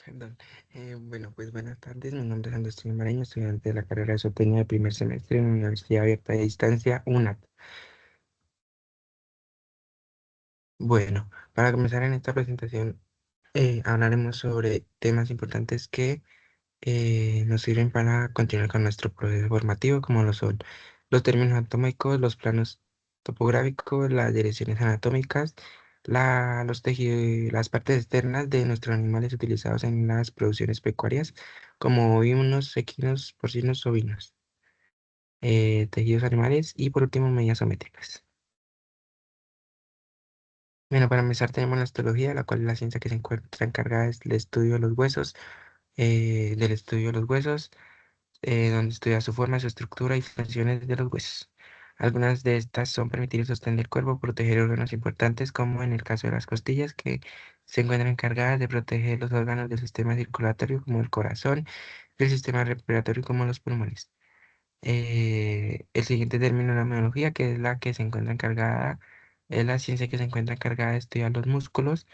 Perdón. Bueno, pues buenas tardes. Mi nombre es Andrés Mareño, estudiante de la carrera de zootecnia de primer semestre en la Universidad Abierta de Distancia, UNAT. Bueno, para comenzar en esta presentación, hablaremos sobre temas importantes que nos sirven para continuar con nuestro proceso formativo, como lo son los términos anatómicos, los planos topográficos, las direcciones anatómicas, los tejidos, las partes externas de nuestros animales utilizados en las producciones pecuarias, como ovinos, equinos, porcinos, ovinos, tejidos animales y por último medidas métricas. Bueno, para empezar tenemos la histología, la cual es la ciencia que se encuentra encargada del estudio de los huesos, donde estudia su forma, su estructura y funciones de los huesos. Algunas de estas son permitir el sostén del cuerpo, proteger órganos importantes, como en el caso de las costillas, que se encuentran encargadas de proteger los órganos del sistema circulatorio, como el corazón, y el sistema respiratorio, como los pulmones. El siguiente término es la neurología, que es la que se encuentra encargada, es la ciencia que se encuentra encargada de estudiar los músculos,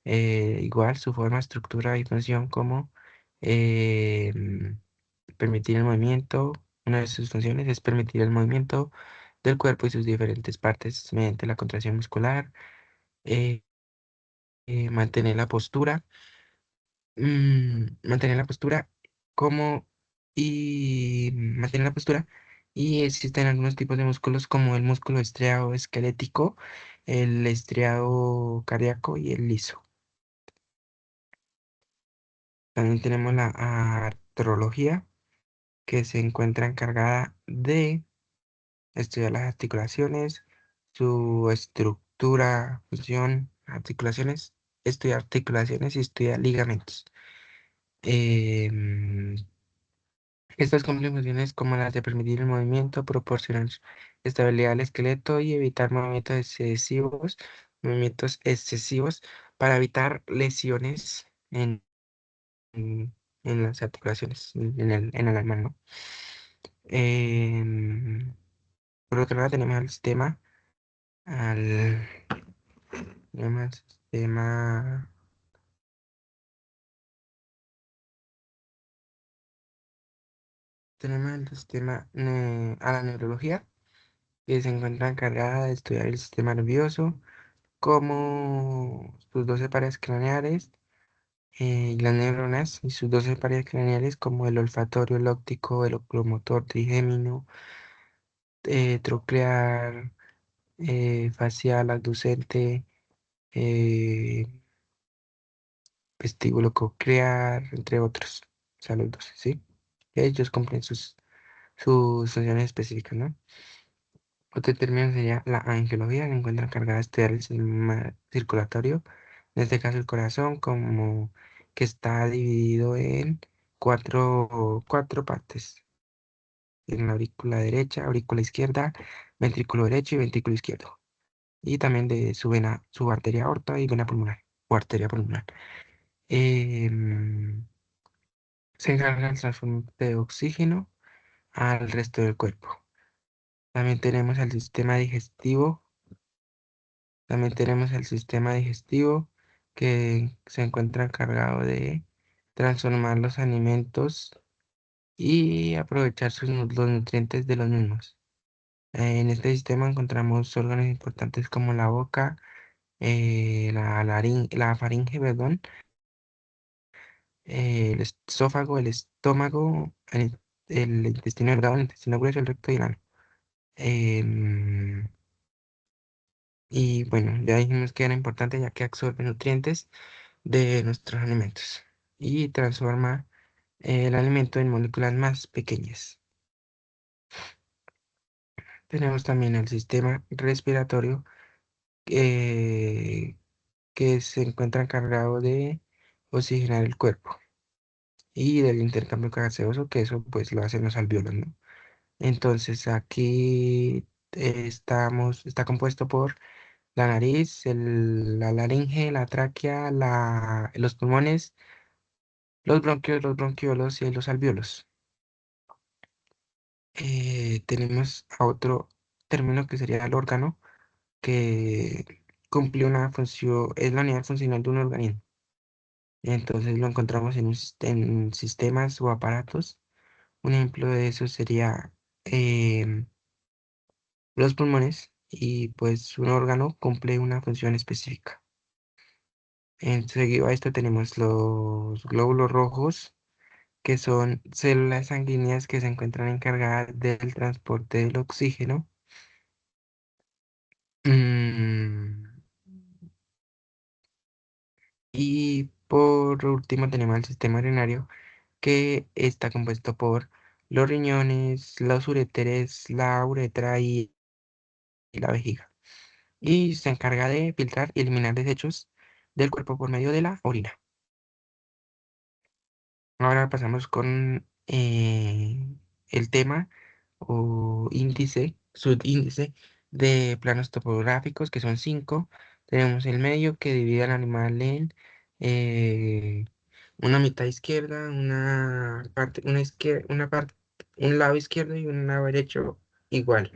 igual su forma, estructura y función, como eh, permitir el movimiento. Una de sus funciones es permitir el movimiento del cuerpo y sus diferentes partes mediante la contracción muscular, eh, mantener la postura, mantener la postura como y mantener la postura. Y existen algunos tipos de músculos como el músculo estriado esquelético, el estriado cardíaco y el liso. También tenemos la artrología, que se encuentra encargada de estudiar las articulaciones, su estructura, función, articulaciones, estudia articulaciones y estudia ligamentos. Em, Estas cumplen funciones como las de permitir el movimiento, proporcionar estabilidad al esqueleto y evitar movimientos excesivos para evitar lesiones en las articulaciones, en el alma, ¿no? Em, por otro lado al, tenemos al a la neurología, que se encuentra encargada de estudiar el sistema nervioso, como sus 12 pares craneales, y las neuronas y sus 12 pares craneales, como el olfatorio, el óptico, el oculomotor, trigémino, troclear, facial, abducente, eh, vestíbulo coclear, entre otros. O sea, los 12, ¿sí? Ellos cumplen sus funciones específicas, ¿no? Otro término sería la angiología, que encuentra encargada de estudiar el sistema circulatorio, en este caso el corazón, como que está dividido en cuatro partes, en la aurícula derecha, aurícula izquierda, ventrículo derecho y ventrículo izquierdo. Y también de su vena, su arteria aorta y vena pulmonar, o arteria pulmonar. Em, Se encarga del transporte de oxígeno al resto del cuerpo. También tenemos el sistema digestivo. También tenemos el sistema digestivo, que se encuentra encargado de transformar los alimentos y aprovechar los nutrientes de los mismos. En este sistema encontramos órganos importantes como la boca, la faringe, perdón, el esófago, el estómago, el intestino delgado, el intestino grueso, el recto y el ano. Em, y bueno, ya dijimos que era importante ya que absorbe nutrientes de nuestros alimentos y transforma el alimento en moléculas más pequeñas. Tenemos también el sistema respiratorio, eh, que se encuentra encargado de oxigenar el cuerpo y del intercambio gaseoso, que eso pues lo hacen los alvéolos, ¿no? Entonces aquí está compuesto por la nariz, la laringe, la tráquea, los pulmones, los bronquios, los bronquiolos y los alvéolos. Tenemos a otro término que sería el órgano, que cumple una función, es la unidad funcional de un organismo. Entonces lo encontramos en sistemas o aparatos. Un ejemplo de eso sería los pulmones y pues un órgano cumple una función específica. Seguido a esto tenemos los glóbulos rojos, que son células sanguíneas que se encuentran encargadas del transporte del oxígeno. Mm, y por último tenemos el sistema urinario, que está compuesto por los riñones, los uréteres, la uretra y la vejiga. Y se encarga de filtrar y eliminar desechos del cuerpo por medio de la orina. Ahora pasamos con el tema o índice, subíndice de planos topográficos, que son 5. Tenemos el medio que divide al animal en eh, una mitad izquierda, una parte, una parte, un lado izquierdo y un lado derecho igual.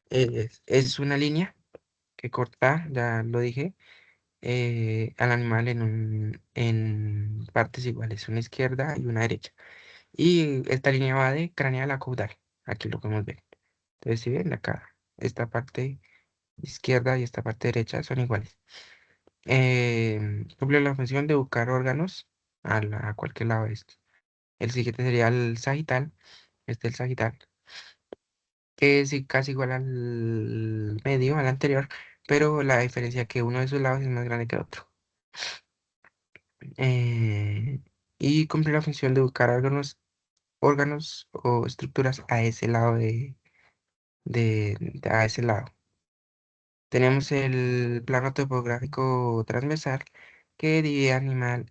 Es una línea que corta, ya lo dije, al animal en partes iguales, una izquierda y una derecha. Y esta línea va de craneal a caudal. Aquí lo podemos ver. Entonces, si ven acá, esta parte izquierda y esta parte derecha son iguales. Cumple la función de buscar órganos a cualquier lado de esto. El siguiente sería el sagital. Este es el sagital, que es casi igual al medio, al anterior, pero la diferencia es que uno de sus lados es más grande que el otro. Eh, y cumple la función de buscar órganos o estructuras a ese lado a ese lado. Tenemos el plano topográfico transversal que divide al animal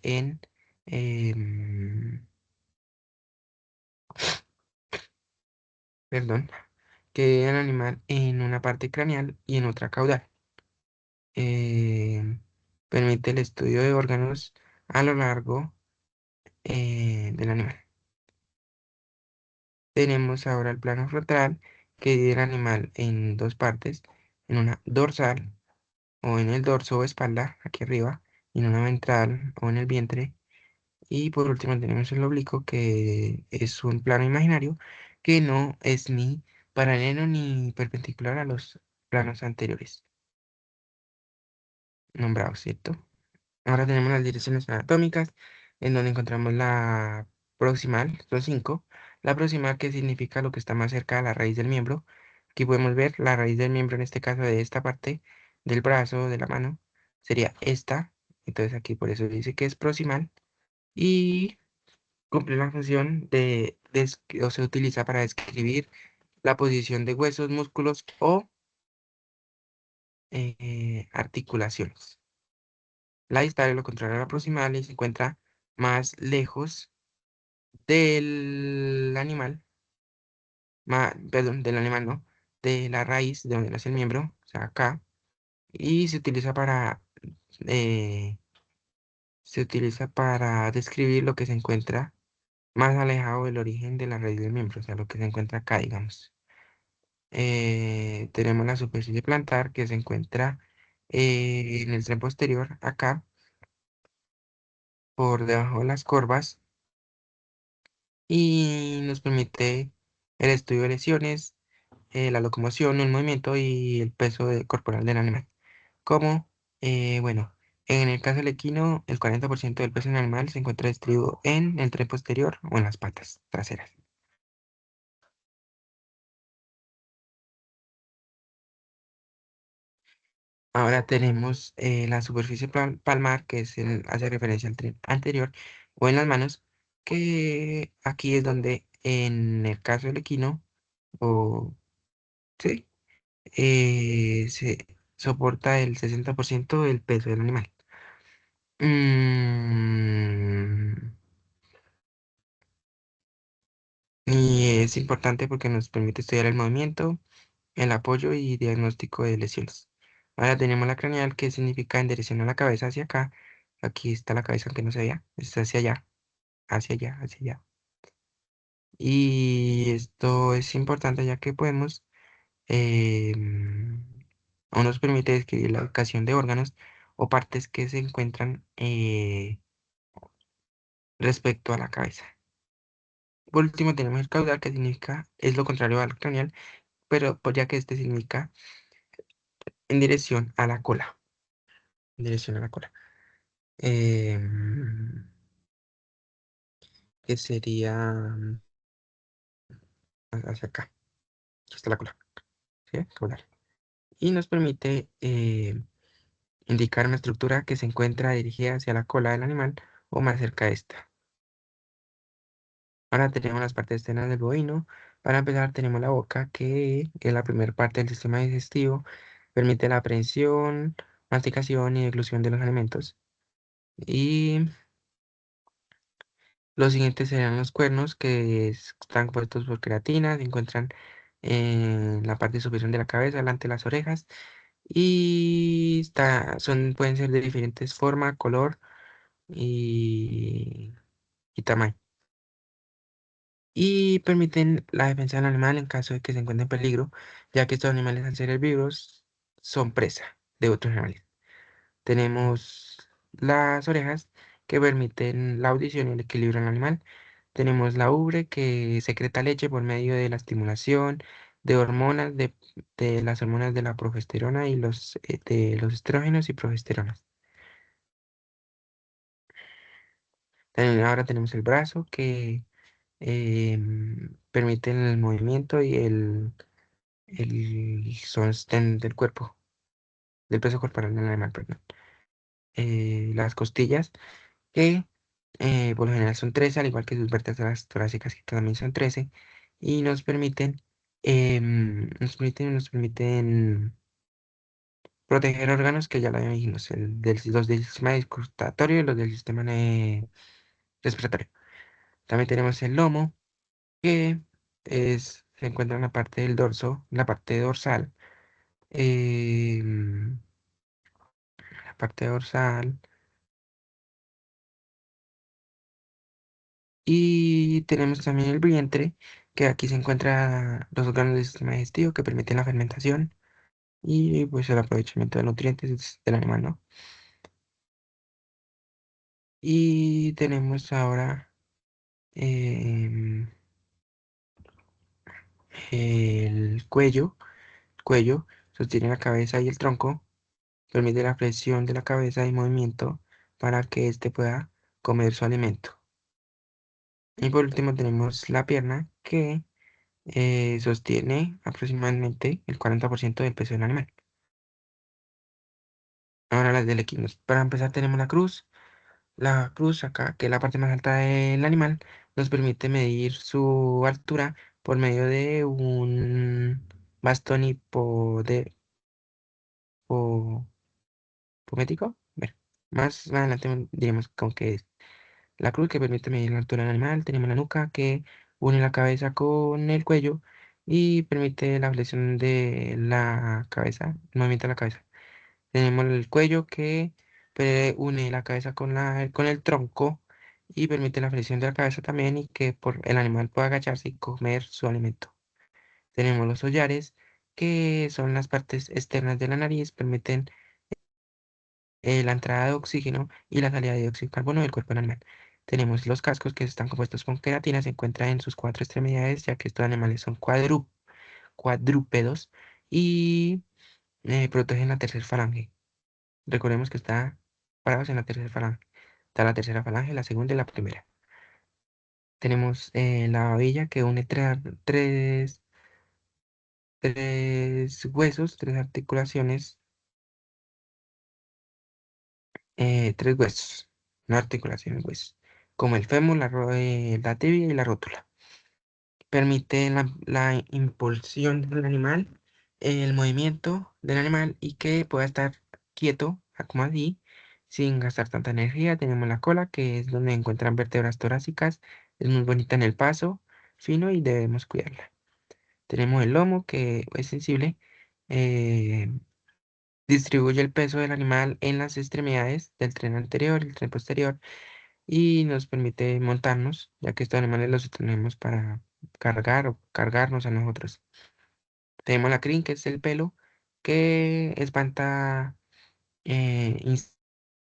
perdón, que divide al animal en una parte craneal y en otra caudal. Em, Permite el estudio de órganos a lo largo del animal. Tenemos ahora el plano frontal que divide al animal en dos partes, en una dorsal o en el dorso o espalda, aquí arriba, y en una ventral o en el vientre. Y por último tenemos el oblicuo, que es un plano imaginario que no es ni paralelo ni perpendicular a los planos anteriores nombrados, ¿cierto? Ahora tenemos las direcciones anatómicas, en donde encontramos la proximal, son 5. La proximal, que significa lo que está más cerca de la raíz del miembro. Aquí podemos ver la raíz del miembro, en este caso de esta parte del brazo, de la mano, sería esta. Entonces aquí por eso dice que es proximal. Y cumple la función o se utiliza para describir la posición de huesos, músculos o articulaciones. La distal es lo contrario a la proximal y se encuentra más lejos del animal, perdón, del animal no, de la raíz de donde nace el miembro, o sea, acá, y eh, se utiliza para describir lo que se encuentra más alejado del origen de la raíz del miembro, o sea, lo que se encuentra acá, digamos. Tenemos la superficie plantar que se encuentra en el tren posterior, acá, por debajo de las corvas, y nos permite el estudio de lesiones, la locomoción, el movimiento y el peso corporal del animal. Como, bueno, en el caso del equino, el 40% del peso del animal se encuentra distribuido en el tren posterior o en las patas traseras. Ahora tenemos la superficie palmar, que hace referencia al tren anterior, o en las manos, que aquí es donde en el caso del equino, o sí, se soporta el 60% del peso del animal. Mm, y es importante porque nos permite estudiar el movimiento, el apoyo y diagnóstico de lesiones. Ahora tenemos la craneal, que significa en dirección a la cabeza hacia acá. Aquí está la cabeza, aunque no se vea, está hacia allá, hacia allá, hacia allá. Y esto es importante ya que em, o nos permite describir la ubicación de órganos o partes que se encuentran respecto a la cabeza. Por último tenemos el caudal, que significa, es lo contrario al craneal, pero pues ya que este significa en dirección a la cola, en dirección a la cola. Em, que sería hacia acá, aquí está la cola, ¿sí? Caudal. Y nos permite indicar una estructura que se encuentra dirigida hacia la cola del animal o más cerca de esta. Ahora tenemos las partes externas del bovino. Para empezar tenemos la boca, que es la primera parte del sistema digestivo. Permite la aprehensión, masticación y deglución de los alimentos. Y los siguientes serían los cuernos, que están compuestos por queratina, se encuentran en la parte superior de la cabeza, delante de las orejas. Y pueden ser de diferentes formas, color y, y tamaño. Y permiten la defensa del animal en caso de que se encuentre en peligro, ya que estos animales, al ser herbívoros, son presa de otros animales. Tenemos las orejas, que permiten la audición y el equilibrio del animal. Tenemos la ubre, que secreta leche por medio de la estimulación de hormonas, de las hormonas de la progesterona y de los estrógenos y progesteronas. También ahora tenemos el brazo, que permite el movimiento y el sostén del cuerpo, del peso corporal del animal, perdón. Las costillas, que por lo general son 13, al igual que sus vértebras torácicas, que también son 13, y nos permiten proteger órganos que ya lo dijimos, los del sistema circulatorio y los del sistema respiratorio. También tenemos el lomo, que se encuentra en la parte del dorso, en la parte dorsal. La parte dorsal. Y tenemos también el vientre, que aquí se encuentran los órganos del sistema digestivo que permiten la fermentación y pues el aprovechamiento de nutrientes del animal, ¿no? Y tenemos ahora em, el cuello. El cuello sostiene la cabeza y el tronco, permite la flexión de la cabeza y movimiento para que éste pueda comer su alimento. Y por último tenemos la pierna, que sostiene aproximadamente el 40% del peso del animal. Ahora las del equino. Para empezar tenemos la cruz. La cruz acá, que es la parte más alta del animal, nos permite medir su altura por medio de un bastón hipométrico. Bueno, más adelante diremos con qué es. La cruz, que permite medir la altura del animal. Tenemos la nuca, que une la cabeza con el cuello y permite la flexión de la cabeza, el movimiento de la cabeza. Tenemos el cuello, que une la cabeza con el tronco y permite la flexión de la cabeza también, y que el animal pueda agacharse y comer su alimento. Tenemos los hollares, que son las partes externas de la nariz, permiten la entrada de oxígeno y la salida de dióxido de carbono del cuerpo del animal. Tenemos los cascos, que están compuestos con queratina, se encuentran en sus cuatro extremidades, ya que estos animales son cuadrúpedos y protegen la tercera falange. Recordemos que está parados en la tercera falange. Está la tercera falange, la segunda y la primera. Tenemos la babilla, que une tres huesos, tres articulaciones, tres huesos, no articulaciones, huesos, como el fémur, la tibia y la rótula. Permite la impulsión del animal, el movimiento del animal, y que pueda estar quieto, como así, sin gastar tanta energía. Tenemos la cola, que es donde encuentran vértebras torácicas. Es muy bonita en el paso, fino, y debemos cuidarla. Tenemos el lomo, que es sensible, eh, distribuye el peso del animal en las extremidades del tren anterior y el tren posterior, y nos permite montarnos, ya que estos animales los tenemos para cargar o cargarnos a nosotros. Tenemos la crin, que es el pelo, que espanta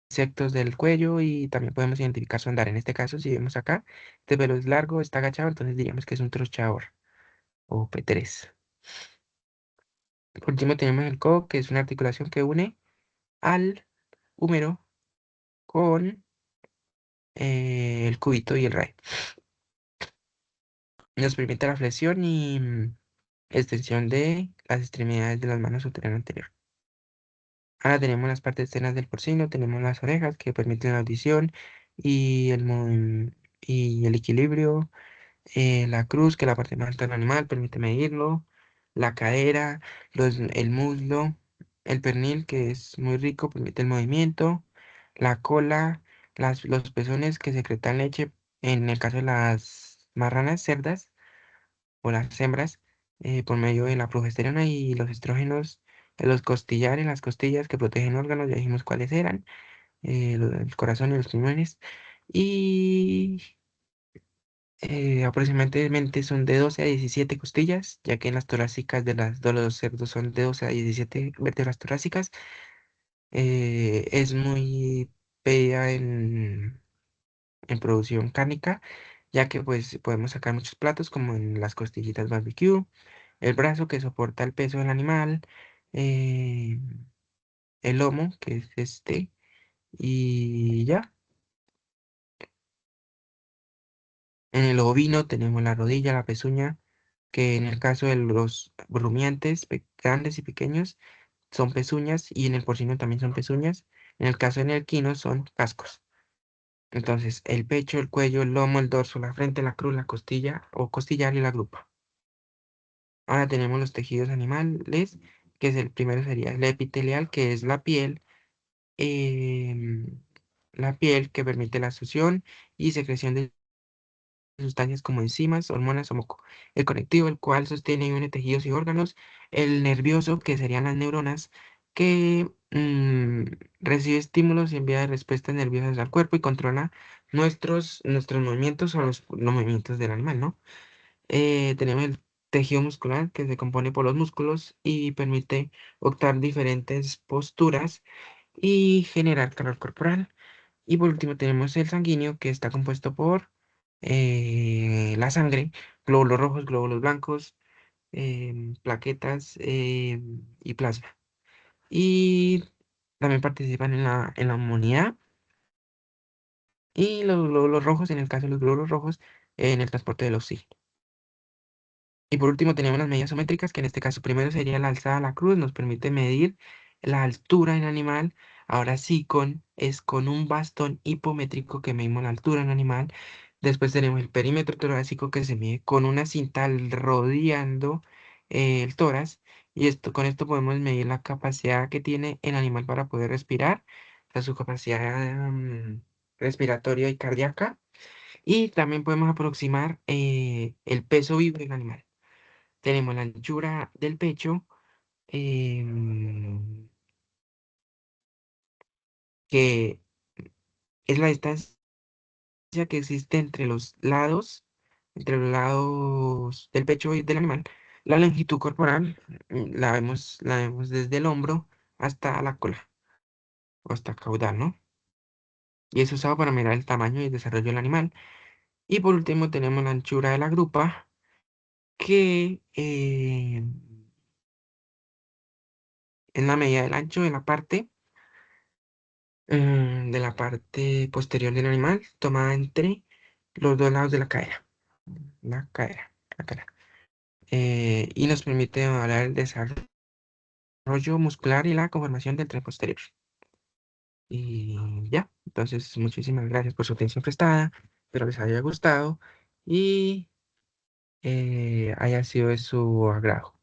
insectos del cuello y también podemos identificar su andar. En este caso, si vemos acá, este pelo es largo, está agachado, entonces diríamos que es un trochador o P3. Por último tenemos el codo, que es una articulación que une al húmero con el cúbito y el radio. Nos permite la flexión y extensión de las extremidades de las manos superior y anterior. Ahora tenemos las partes externas del porcino, tenemos las orejas que permiten la audición y y el equilibrio, la cruz, que es la parte más alta del animal, permite medirlo, la cadera, el muslo, el pernil, que es muy rico, permite el movimiento, la cola, los pezones que secretan leche, en el caso de las marranas cerdas o las hembras, por medio de la progesterona y los estrógenos, los costillares, las costillas que protegen órganos, ya dijimos cuáles eran, el corazón y los pulmones. Y aproximadamente son de 12 a 17 costillas, ya que en las torácicas de los cerdos son de 12 a 17 vértebras torácicas. Es muy pedida en producción cárnica, ya que pues podemos sacar muchos platos como en las costillitas barbecue, el brazo que soporta el peso del animal, eh, el lomo, que es este, y ya. En el ovino tenemos la rodilla, la pezuña, que en el caso de los rumiantes grandes y pequeños son pezuñas y en el porcino también son pezuñas. En el caso del equino son cascos. Entonces, el pecho, el cuello, el lomo, el dorso, la frente, la cruz, la costilla o costillar y la grupa. Ahora tenemos los tejidos animales, que es el primero sería el epitelial, que es em, la piel que permite la succión y secreción de sustancias como enzimas, hormonas o moco. El conectivo, el cual sostiene y une tejidos y órganos. El nervioso, que serían las neuronas, que recibe estímulos y envía respuestas nerviosas al cuerpo y controla nuestros movimientos o los movimientos del animal, ¿no? Tenemos el tejido muscular, que se compone por los músculos y permite optar diferentes posturas y generar calor corporal. Y por último tenemos el sanguíneo, que está compuesto por la sangre, glóbulos rojos, glóbulos blancos, plaquetas y plasma. Y también participan en la inmunidad y los glóbulos rojos, en el caso de los glóbulos rojos, en el transporte del oxígeno. Y por último tenemos las medidas sométricas, que en este caso primero sería la alzada a la cruz, nos permite medir la altura del animal. Ahora sí, es con un bastón hipométrico que medimos la altura del animal. Después tenemos el perímetro torácico, que se mide con una cinta rodeando el tórax. Y con esto podemos medir la capacidad que tiene el animal para poder respirar, o sea, su capacidad respiratoria y cardíaca. Y también podemos aproximar el peso vivo del animal. Tenemos la anchura del pecho, em, que es la distancia que existe entre los lados del pecho y del animal. La longitud corporal, la vemos desde el hombro hasta la cola o hasta caudal, ¿no? Y es usado para mirar el tamaño y el desarrollo del animal. Y por último tenemos la anchura de la grupa, que es la medida del ancho de la parte posterior del animal, tomada entre los dos lados de la cadera, la cadera. Y nos permite hablar del desarrollo muscular y la conformación del tren posterior. Y ya, entonces muchísimas gracias por su atención prestada, espero les haya gustado y haya sido de su agrado.